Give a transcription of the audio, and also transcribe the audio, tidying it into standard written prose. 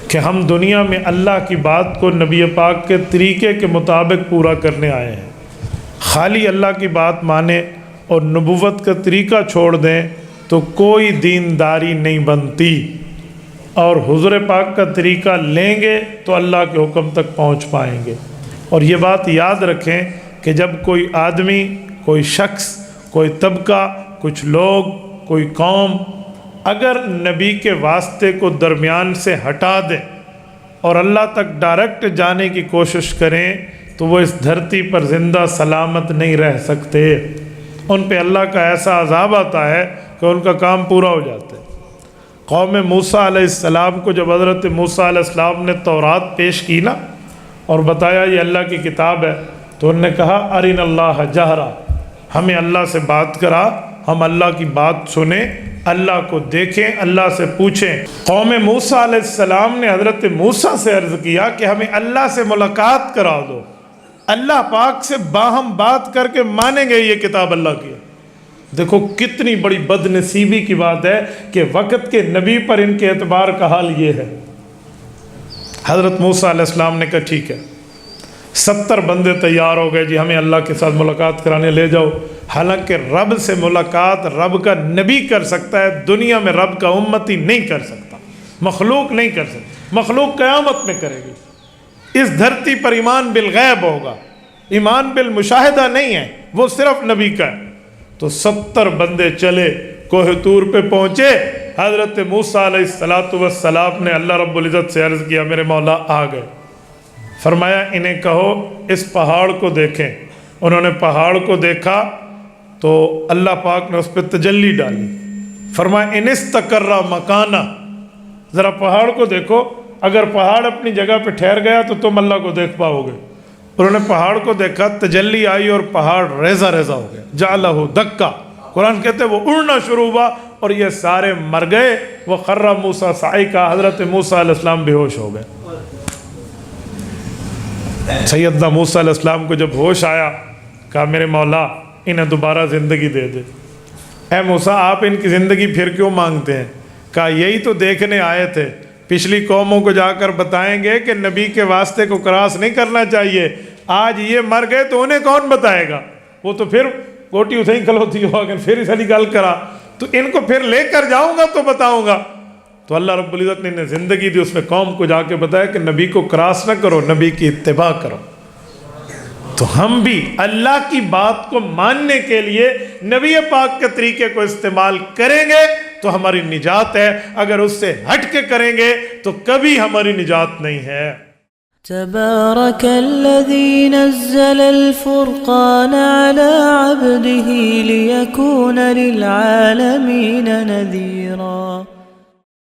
کہ ہم دنیا میں اللہ کی بات کو نبی پاک کے طریقے کے مطابق پورا کرنے آئے ہیں۔ خالی اللہ کی بات مانیں اور نبوت کا طریقہ چھوڑ دیں تو کوئی دینداری نہیں بنتی، اور حضور پاک کا طریقہ لیں گے تو اللہ کے حکم تک پہنچ پائیں گے۔ اور یہ بات یاد رکھیں کہ جب کوئی آدمی، کوئی شخص، کوئی طبقہ، کچھ لوگ، کوئی قوم اگر نبی کے واسطے کو درمیان سے ہٹا دیں اور اللہ تک ڈائریکٹ جانے کی کوشش کریں تو وہ اس دھرتی پر زندہ سلامت نہیں رہ سکتے۔ ان پہ اللہ کا ایسا عذاب آتا ہے کہ ان کا کام پورا ہو جاتا ہے۔ قوم موسیٰ علیہ السلام کو جب حضرت موسیٰ علیہ السلام نے تورات پیش کی نا اور بتایا یہ اللہ کی کتاب ہے، تو انہوں نے کہا ارنا اللہ جہرا، ہمیں اللہ سے بات کرا، ہم اللہ کی بات سنیں، اللہ کو دیکھیں، اللہ سے پوچھیں۔ قوم موسیٰ علیہ السلام نے حضرت موسیٰ سے عرض کیا کہ ہمیں اللہ سے ملاقات کرا دو، اللہ پاک سے باہم بات کر کے مانیں گے یہ کتاب اللہ کی ہے۔ دیکھو کتنی بڑی بد نصیبی کی بات ہے کہ وقت کے نبی پر ان کے اعتبار کا حال یہ ہے۔ حضرت موسیٰ علیہ السلام نے کہا ٹھیک ہے، 70 بندے تیار ہو گئے، جی ہمیں اللہ کے ساتھ ملاقات کرانے لے جاؤ۔ حالانکہ رب سے ملاقات رب کا نبی کر سکتا ہے، دنیا میں رب کا امتی نہیں کر سکتا، مخلوق نہیں کر سکتا، مخلوق قیامت میں کرے گی۔ اس دھرتی پر ایمان بالغیب ہوگا، ایمان بالمشاہدہ نہیں ہے، وہ صرف نبی کا ہے۔ تو 70 بندے چلے، کوہ طور پہ پہنچے، حضرت موسیٰ علیہ السلام نے اللہ رب العزت سے عرض کیا میرے مولا آ گئے۔ فرمایا انہیں کہو اس پہاڑ کو دیکھیں۔ انہوں نے پہاڑ کو دیکھا تو اللہ پاک نے اس پہ تجلی ڈالی۔ فرمایا ان استقر مکانہ، ذرا پہاڑ کو دیکھو، اگر پہاڑ اپنی جگہ پہ ٹھہر گیا تو تم اللہ کو دیکھ پاؤ گے۔ انہوں نے پہاڑ کو دیکھا، تجلی آئی اور پہاڑ ریزہ ریزہ ہو گیا، جعلہ دکا، قرآن کہتے ہیں وہ اڑنا شروع ہوا اور یہ سارے مر گئے۔ وہ خر موسیٰ صعقا، حضرت موسیٰ علیہ السلام بے ہوش ہو گئے۔ سیدنا موسیٰ علیہ السلام کو جب ہوش آیا کہا میرے مولا انہیں دوبارہ زندگی دے دے۔ اے موسیٰ آپ ان کی زندگی پھر کیوں مانگتے ہیں؟ کہا یہی تو دیکھنے آئے تھے، پچھلی قوموں کو جا کر بتائیں گے کہ نبی کے واسطے کو کراس نہیں کرنا چاہیے، آج یہ مر گئے تو انہیں کون بتائے گا؟ وہ تو پھر کوٹی اتھائی کھلوتی ہو اگر پھر اسے گل کرا تو ان کو پھر لے کر جاؤں گا تو بتاؤں گا۔ تو اللہ رب العزت نے انہیں زندگی دی، اس نے قوم کو جا کے بتایا کہ نبی کو کراس نہ کرو، نبی کی اتباع کرو۔ تو ہم بھی اللہ کی بات کو ماننے کے لیے نبی پاک کے طریقے کو استعمال کریں گے تو ہماری نجات ہے، اگر اس سے ہٹ کے کریں گے تو کبھی ہماری نجات نہیں ہے۔ تبارك الذي نزل الفرقان على عبده ليكون للعالمين نذيرا